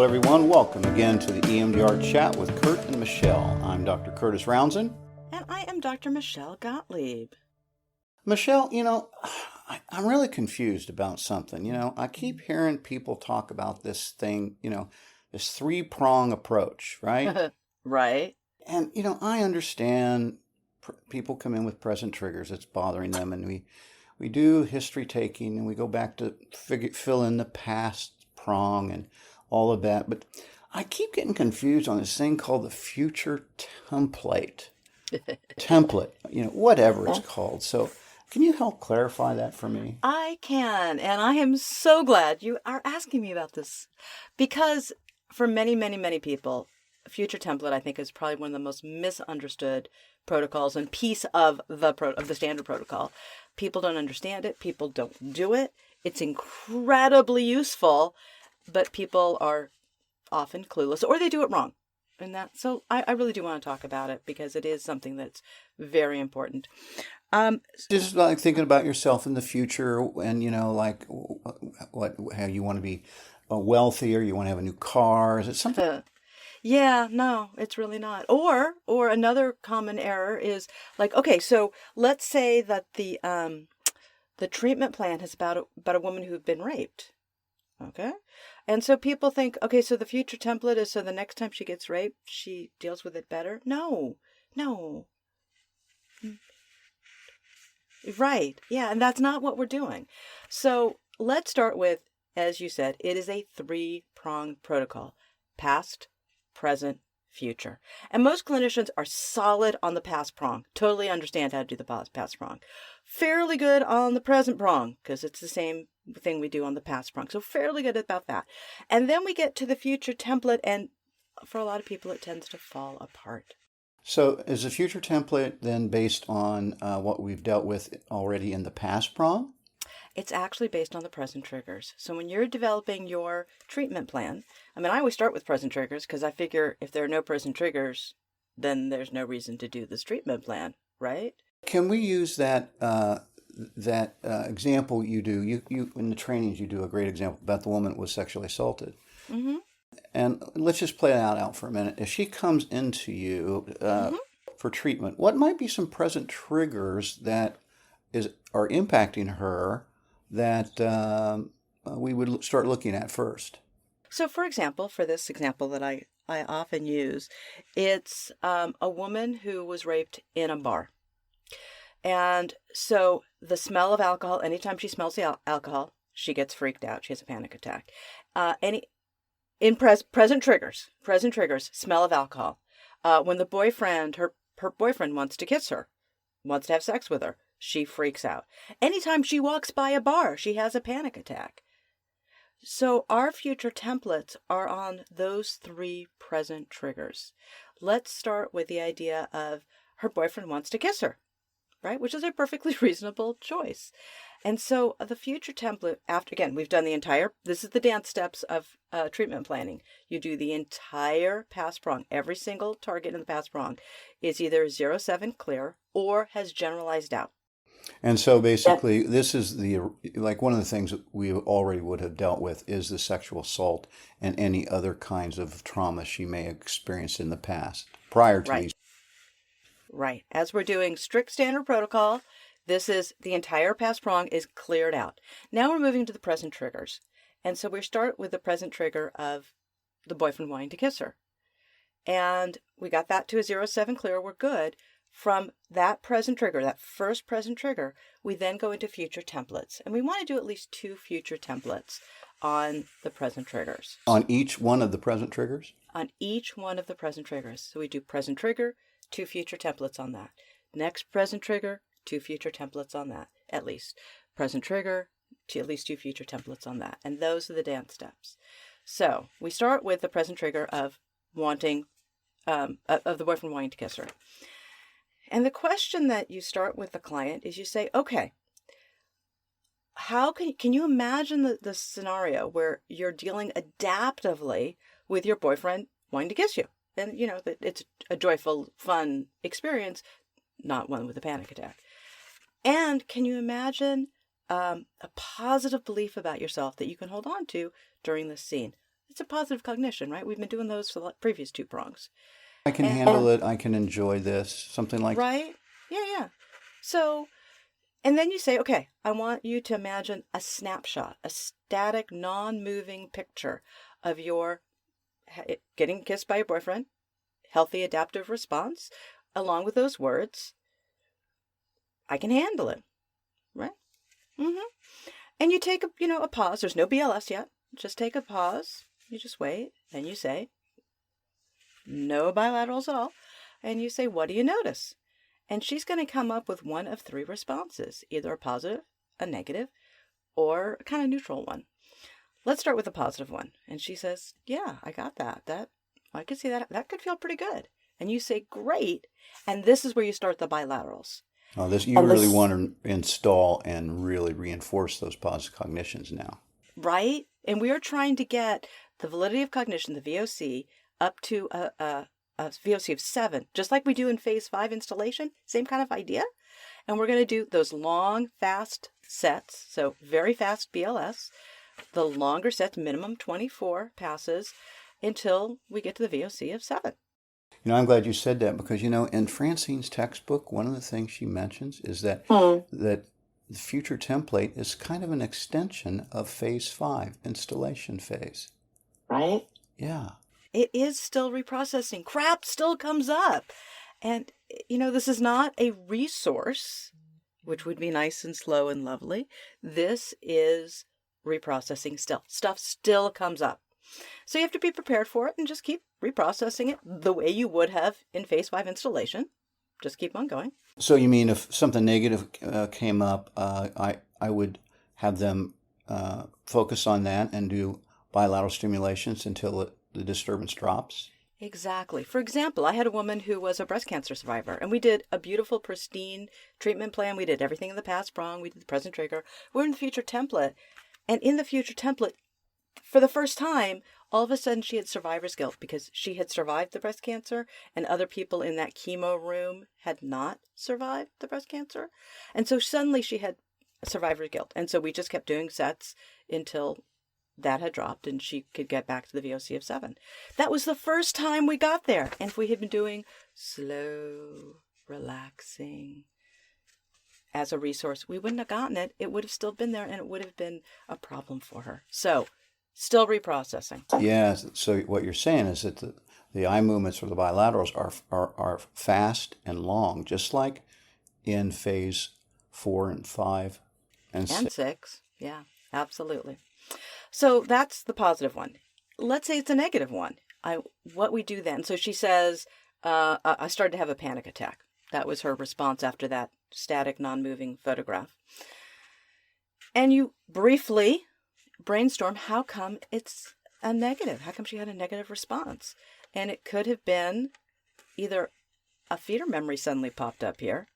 Hello, everyone. Welcome again to the EMDR Chat with Curt and Michelle. I'm Dr. Curtis Roundsen. And I am Dr. Michelle Gottlieb. Michelle, I'm really confused about something. I keep hearing people talk about this thing, this three-prong approach, right? Right. And, I understand people come in with present triggers that's bothering them, and we do history taking, and we go back to fill in the past prong and all of that. But I keep getting confused on this thing called the future template. Whatever it's called. So can you help clarify that for me? I can, and I am so glad you are asking me about this, because for many, many, many people, future template, I think, is probably one of the most misunderstood protocols and piece of the standard protocol. People don't understand it. People don't do it. It's incredibly useful, but people are often clueless, or they do it wrong. So I really do want to talk about it, because it is something that's very important. Just like thinking about yourself in the future, and like how you want to be wealthy, or you want to have a new car. Is it something? Yeah, no, it's really not. Or another common error is like, okay, so let's say that the treatment plan is about a woman who's been raped. Okay. And so people think, okay, so the future template is so the next time she gets raped, she deals with it better. No. Right. Yeah. And that's not what we're doing. So let's start with, as you said, it is a three-pronged protocol: past, present, future. And most clinicians are solid on the past prong, totally understand how to do the past prong. Fairly good on the present prong, because it's the same thing we do on the past prong. So fairly good about that. And then we get to the future template, and for a lot of people, it tends to fall apart. So is the future template then based on what we've dealt with already in the past prong? It's actually based on the present triggers. So when you're developing your treatment plan, I always start with present triggers, because I figure if there are no present triggers, then there's no reason to do this treatment plan, right? Can we use that example you do? You in the trainings you do a great example about the woman that was sexually assaulted. Mm-hmm. And let's just play that out for a minute. If she comes into you for treatment, what might be some present triggers that are impacting her that we would start looking at first? So, for example, for this example that I often use, it's a woman who was raped in a bar. And so the smell of alcohol, anytime she smells the alcohol, she gets freaked out. She has a panic attack. Present triggers, smell of alcohol. When the boyfriend, her boyfriend wants to kiss her, wants to have sex with her, she freaks out. Anytime she walks by a bar, she has a panic attack. So our future templates are on those three present triggers. Let's start with the idea of her boyfriend wants to kiss her, right? Which is a perfectly reasonable choice. And so the future template, we've done this is the dance steps of treatment planning. You do the entire past prong. Every single target in the past prong is either 0-7 clear or has generalized doubt. And so basically, this is one of the things that we already would have dealt with is the sexual assault and any other kinds of trauma she may have experienced in the past prior to these. Right. As we're doing strict standard protocol, this is the entire past prong is cleared out. Now we're moving to the present triggers. And so we start with the present trigger of the boyfriend wanting to kiss her. And we got that to a 0-7 clear. We're good. From that present trigger, that first present trigger, we then go into future templates. And we want to do at least 2 future templates on the present triggers. On each one of the present triggers? On each one of the present triggers. So we do present trigger, 2 future templates on that. Next present trigger, 2 future templates on that, at least. Present trigger, at least 2 future templates on that. And those are the dance steps. So we start with the present trigger of of the boyfriend wanting to kiss her. And the question that you start with the client is you say, okay, how can you imagine the scenario where you're dealing adaptively with your boyfriend wanting to kiss you? And, that it's a joyful, fun experience, not one with a panic attack. And can you imagine a positive belief about yourself that you can hold on to during this scene? It's a positive cognition, right? We've been doing those for the previous 2 prongs. I can And handle it. I can enjoy this. Something like right? Yeah. So, and then you say, okay, I want you to imagine a snapshot, a static, non-moving picture of your getting kissed by your boyfriend, healthy adaptive response, along with those words, I can handle it, right? And you take a pause. There's no BLS yet. Just take a pause. You just wait. Then you say, no bilaterals at all. And you say, what do you notice? And she's going to come up with one of 3 responses, either a positive, a negative, or a kind of neutral one. Let's start with the positive one. And she says, yeah, I got that. I could see that. That could feel pretty good. And you say, great. And this is where you start the bilaterals. Oh, you really want to install and really reinforce those positive cognitions now. Right? And we are trying to get the validity of cognition, the VOC, up to a VOC of 7, just like we do in phase 5 installation, same kind of idea. And we're going to do those long, fast sets, so very fast BLS, the longer sets, minimum 24 passes, until we get to the VOC of 7. I'm glad you said that because, in Francine's textbook, one of the things she mentions is that that the future template is kind of an extension of phase 5, installation phase. Right? Yeah. It is still reprocessing. Crap still comes up. And, this is not a resource, which would be nice and slow and lovely. This is reprocessing still. Stuff still comes up. So you have to be prepared for it and just keep reprocessing it the way you would have in phase 5 installation. Just keep on going. So you mean if something negative came up, I would have them focus on that and do bilateral stimulations until the disturbance drops? Exactly. For example, I had a woman who was a breast cancer survivor, and we did a beautiful, pristine treatment plan. We did everything in the past prong. We did the present trigger. We're in the future template. And in the future template, for the first time, all of a sudden she had survivor's guilt because she had survived the breast cancer and other people in that chemo room had not survived the breast cancer. And so suddenly she had survivor's guilt. And so we just kept doing sets until that had dropped and she could get back to the VOC of 7. That was the first time we got there. And if we had been doing slow, relaxing as a resource, we wouldn't have gotten it. It would have still been there and it would have been a problem for her. So still reprocessing. Yeah. So what you're saying is that the eye movements or the bilaterals are fast and long, just like in phase 4 and 5 and 6. Yeah, absolutely. So that's the positive one. Let's say it's a negative one. What we do then. So she says, I started to have a panic attack. That was her response after that static, non-moving photograph. And you briefly brainstorm, how come it's a negative? How come she had a negative response? And it could have been either a feeder memory suddenly popped up here.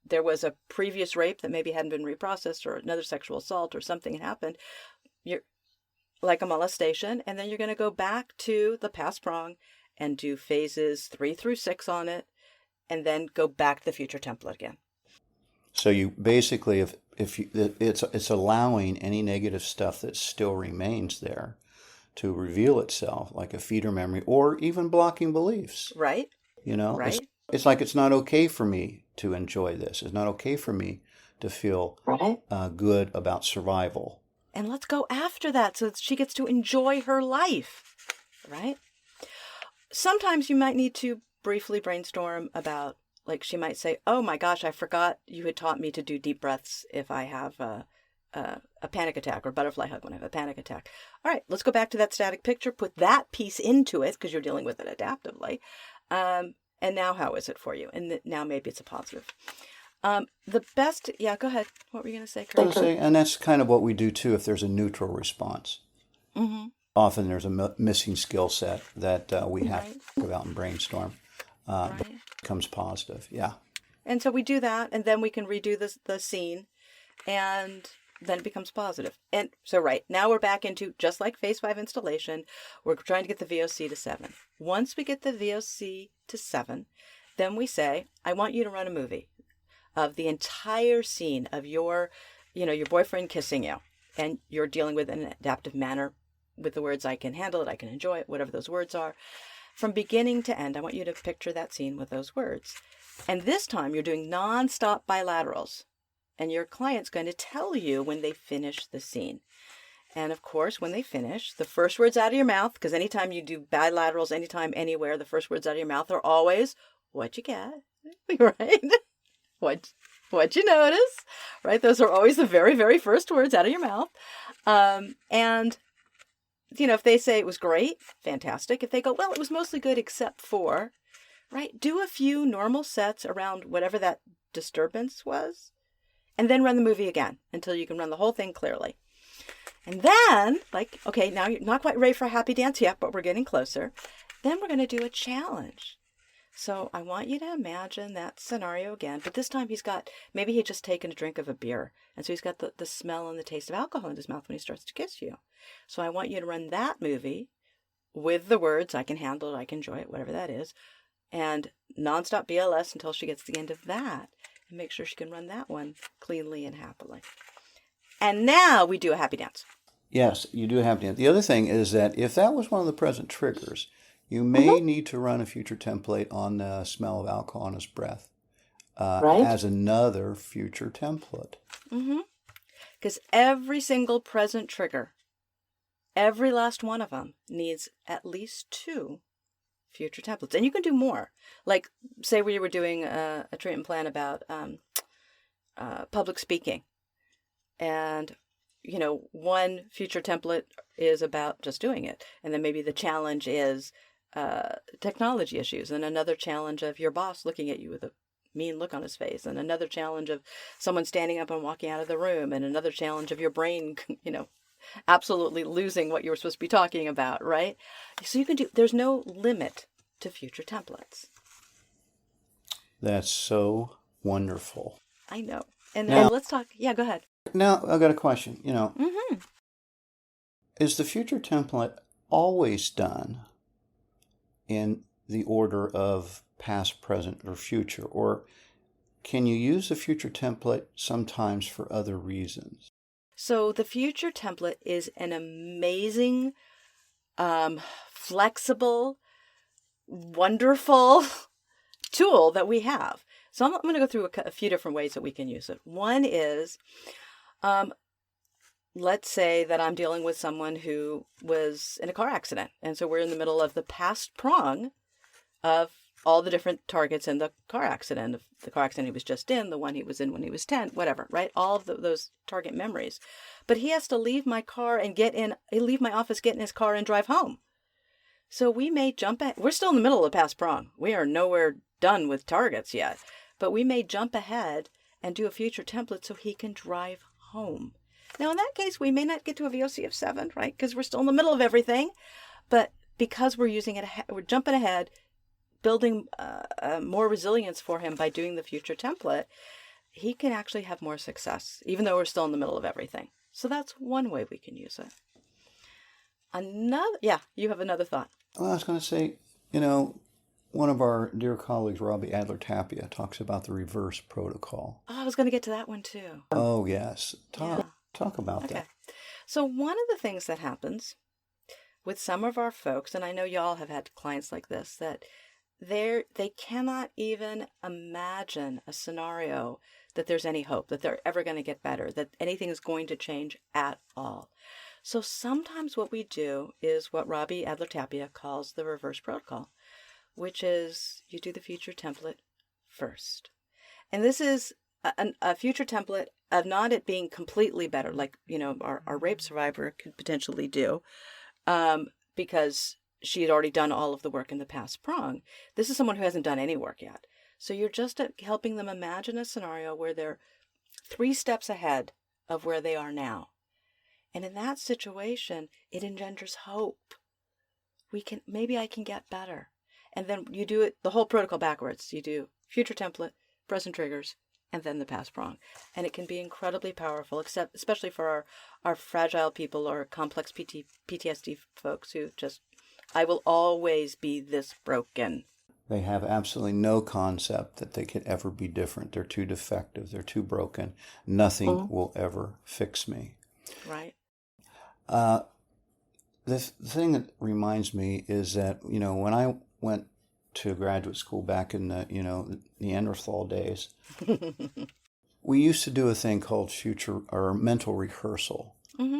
There was a previous rape that maybe hadn't been reprocessed, or another sexual assault, or something happened. You're like a molestation, and then you're going to go back to the past prong and do phases 3 through 6 on it, and then go back to the future template again. So you basically, it's allowing any negative stuff that still remains there to reveal itself, like a feeder memory, or even blocking beliefs. Right. Right. It's like it's not okay for me to enjoy this. It's not okay for me to feel good about survival. And let's go after that so that she gets to enjoy her life, right? Sometimes you might need to briefly brainstorm about, like she might say, oh my gosh, I forgot you had taught me to do deep breaths if I have a panic attack, or butterfly hug when I have a panic attack. All right, let's go back to that static picture, put that piece into it because you're dealing with it adaptively. And now how is it for you? And now maybe it's a positive. The best, go ahead. What were you going to say, Curt? And that's kind of what we do too if there's a neutral response. Mm-hmm. Often there's a missing skill set that we have to talk about and brainstorm. Becomes positive, yeah. And so we do that, and then we can redo the scene, and then it becomes positive. And so, now we're back into, just like phase 5 installation, we're trying to get the VOC to 7. Once we get the VOC to 7, then we say, I want you to run a movie of the entire scene of your boyfriend kissing you, and you're dealing with in an adaptive manner with the words, I can handle it, I can enjoy it, whatever those words are. From beginning to end, I want you to picture that scene with those words. And this time you're doing nonstop bilaterals. And your client's going to tell you when they finish the scene. And of course, when they finish, the first words out of your mouth, because anytime you do bilaterals, anytime, anywhere, the first words out of your mouth are always, what'd you get? Right? What'd you notice? Right? Those are always the very, very first words out of your mouth. And if they say it was great, fantastic. If they go, well, it was mostly good except for, right? Do a few normal sets around whatever that disturbance was, and then run the movie again until you can run the whole thing clearly. And then, okay, now you're not quite ready for a happy dance yet, but we're getting closer. Then we're going to do a challenge. So I want you to imagine that scenario again, but this time maybe he'd just taken a drink of a beer. And so he's got the smell and the taste of alcohol in his mouth when he starts to kiss you. So I want you to run that movie with the words, I can handle it, I can enjoy it, whatever that is, and nonstop BLS until she gets to the end of that. And make sure she can run that one cleanly and happily. And now we do a happy dance. Yes, you do have to. The other thing is that if that was one of the present triggers, you may need to run a future template on the smell of alcohol on his breath Right? as another future template. Because every single present trigger, every last one of them needs at least 2 future templates. And you can do more. Like, say we were doing a treatment plan about public speaking. And, one future template is about just doing it. And then maybe the challenge is technology issues, and another challenge of your boss looking at you with a mean look on his face, and another challenge of someone standing up and walking out of the room, and another challenge of your brain, absolutely losing what you were supposed to be talking about, right? So you can there's no limit to future templates. That's so wonderful. I know. And Now, let's talk. Yeah, go ahead. Now, I've got a question. Mm-hmm. Is the future template always done in the order of past, present, or future? Or can you use the future template sometimes for other reasons? So the future template is an amazing, flexible, wonderful tool that we have. So I'm going to go through a few different ways that we can use it. One is, let's say that I'm dealing with someone who was in a car accident. And so we're in the middle of the past prong of all the different targets in the car accident. The car accident he was just in, the one he was in when he was 10, whatever, right? All of those target memories. But he has to leave my car and leave my office, get in his car and drive home. So we may jump ahead. We're still in the middle of the past prong. We are nowhere done with targets yet. But we may jump ahead and do a future template so he can drive home. Now, in that case, we may not get to a VOC of 7, right? Because we're still in the middle of everything. But because we're using it, we're jumping ahead, building more resilience for him by doing the future template, he can actually have more success, even though we're still in the middle of everything. So that's one way we can use it. You have another thought. Well, I was going to say, one of our dear colleagues, Robbie Adler-Tapia, talks about the reverse protocol. Oh, I was going to get to that one too. Oh, yes. Talk about that. So one of the things that happens with some of our folks, and I know y'all have had clients like this, that they cannot even imagine a scenario that there's any hope, that they're ever going to get better, that anything is going to change at all. So sometimes what we do is what Robbie Adler-Tapia calls the reverse protocol, which is you do the future template first. And this is a future template of not it being completely better, like, our rape survivor could potentially do, because she had already done all of the work in the past prong. This is someone who hasn't done any work yet. So you're just helping them imagine a scenario where they're 3 steps ahead of where they are now. And in that situation, it engenders hope. Maybe I can get better. And then you do it, the whole protocol backwards. You do future template, present triggers, and then the past prong. And it can be incredibly powerful, especially for our fragile people or complex PTSD folks who just, I will always be this broken. They have absolutely no concept that they could ever be different. They're too defective. They're too broken. Nothing will ever fix me. Right. the thing that reminds me is that, when I went to graduate school back in the, Neanderthal days, we used to do a thing called future or mental rehearsal. Mm-hmm.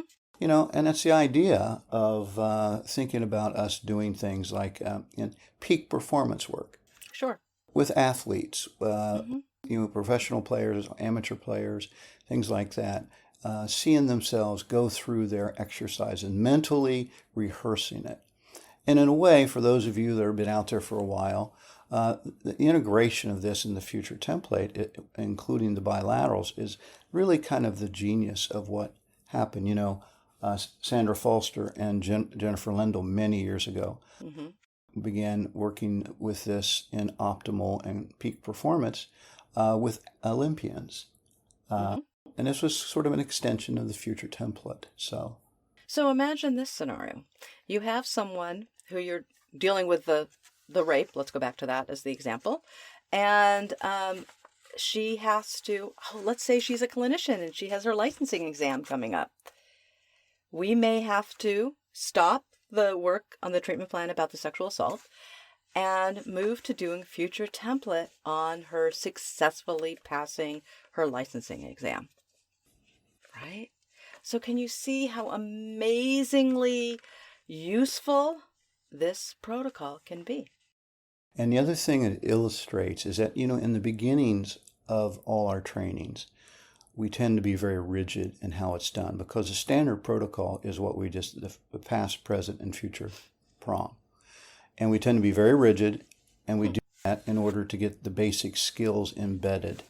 And it's the idea of thinking about us doing things like in peak performance work. Sure. With athletes, Mm-hmm. Professional players, amateur players, things like that, seeing themselves go through their exercise and mentally rehearsing it. And in a way, for those of you that have been out there for a while, the integration of this in the future template, including the bilaterals, is really kind of the genius of what happened. Sandra Falster and Jennifer Lendl many years ago Mm-hmm. began working with this in optimal and peak performance with Olympians. Mm-hmm. And this was sort of an extension of the future template. So imagine this scenario. You have someone who you're dealing with the rape. Let's go back to that as the example. And she has to, let's say she's a clinician and she has her licensing exam coming up. We may have to stop the work on the treatment plan about the sexual assault and move to doing future template on her successfully passing her licensing exam. Right? So can you see how amazingly useful this protocol can be? And the other thing it illustrates is that, in the beginnings of all our trainings, we tend to be very rigid in how it's done because the standard protocol is what we just, the past, present, and future prong. And we tend to be very rigid, and we do that in order to get the basic skills embedded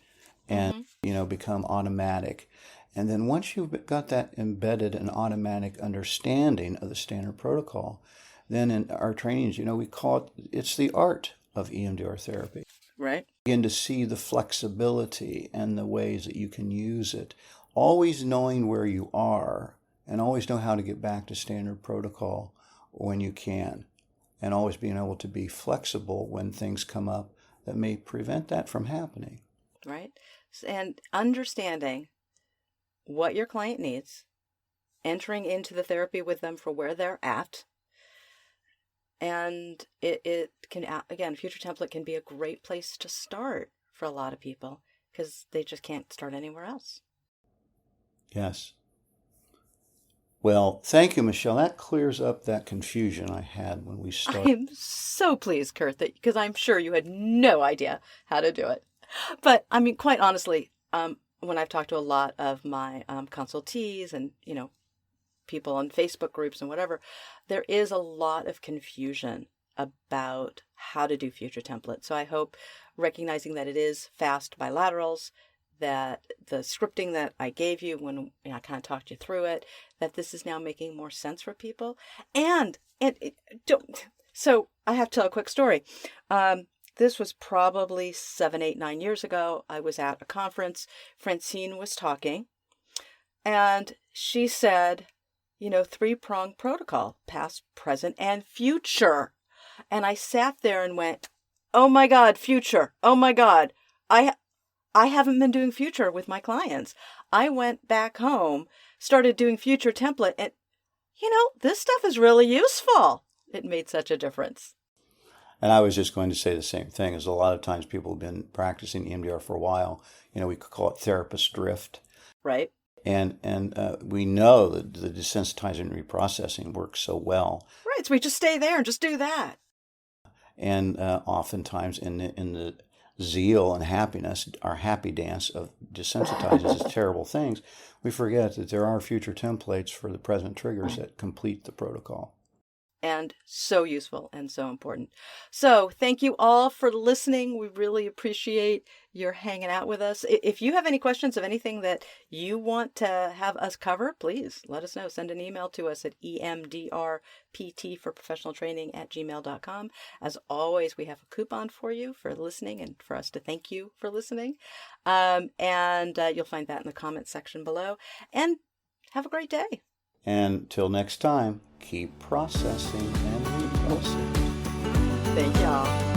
and, become automatic. And then once you've got that embedded and automatic understanding of the standard protocol, then in our trainings, we call it's the art of EMDR therapy. Right. Begin to see the flexibility and the ways that you can use it, always knowing where you are and always know how to get back to standard protocol when you can, and always being able to be flexible when things come up that may prevent that from happening. Right. And understanding what your client needs, entering into the therapy with them for where they're at. And it can, again, future template can be a great place to start for a lot of people because they just can't start anywhere else. Yes. Well, thank you, Michelle. That clears up that confusion I had when we started. I am so pleased, Curt, that because I'm sure you had no idea how to do it. But I mean, quite honestly, when I've talked to a lot of my consultees and, people on Facebook groups and whatever, there is a lot of confusion about how to do future templates. So I hope recognizing that it is fast bilaterals, that the scripting that I gave you when I kind of talked you through it, that this is now making more sense for people. And so I have to tell a quick story. This was probably 7, 8, 9 years ago. I was at a conference. Francine was talking, and she said, three-pronged protocol, past, present, and future. And I sat there and went, oh my God, future. Oh my God. I haven't been doing future with my clients. I went back home, started doing future template, and, this stuff is really useful. It made such a difference. And I was just going to say the same thing, as a lot of times people have been practicing EMDR for a while. We could call it therapist drift. Right. And we know that the desensitizing and reprocessing works so well. Right. So we just stay there and just do that. And oftentimes in the zeal and happiness, our happy dance of desensitizes as terrible things, we forget that there are future templates for the present triggers that complete the protocol. And so useful and so important. So thank you all for listening. We really appreciate your hanging out with us. If you have any questions of anything that you want to have us cover, please let us know. Send an email to us at EMDRPT for professional training @gmail.com. As always, we have a coupon for you for listening and for us to thank you for listening. And you'll find that in the comments section below. And have a great day. And till next time, keep processing and reprocessing. Thank y'all.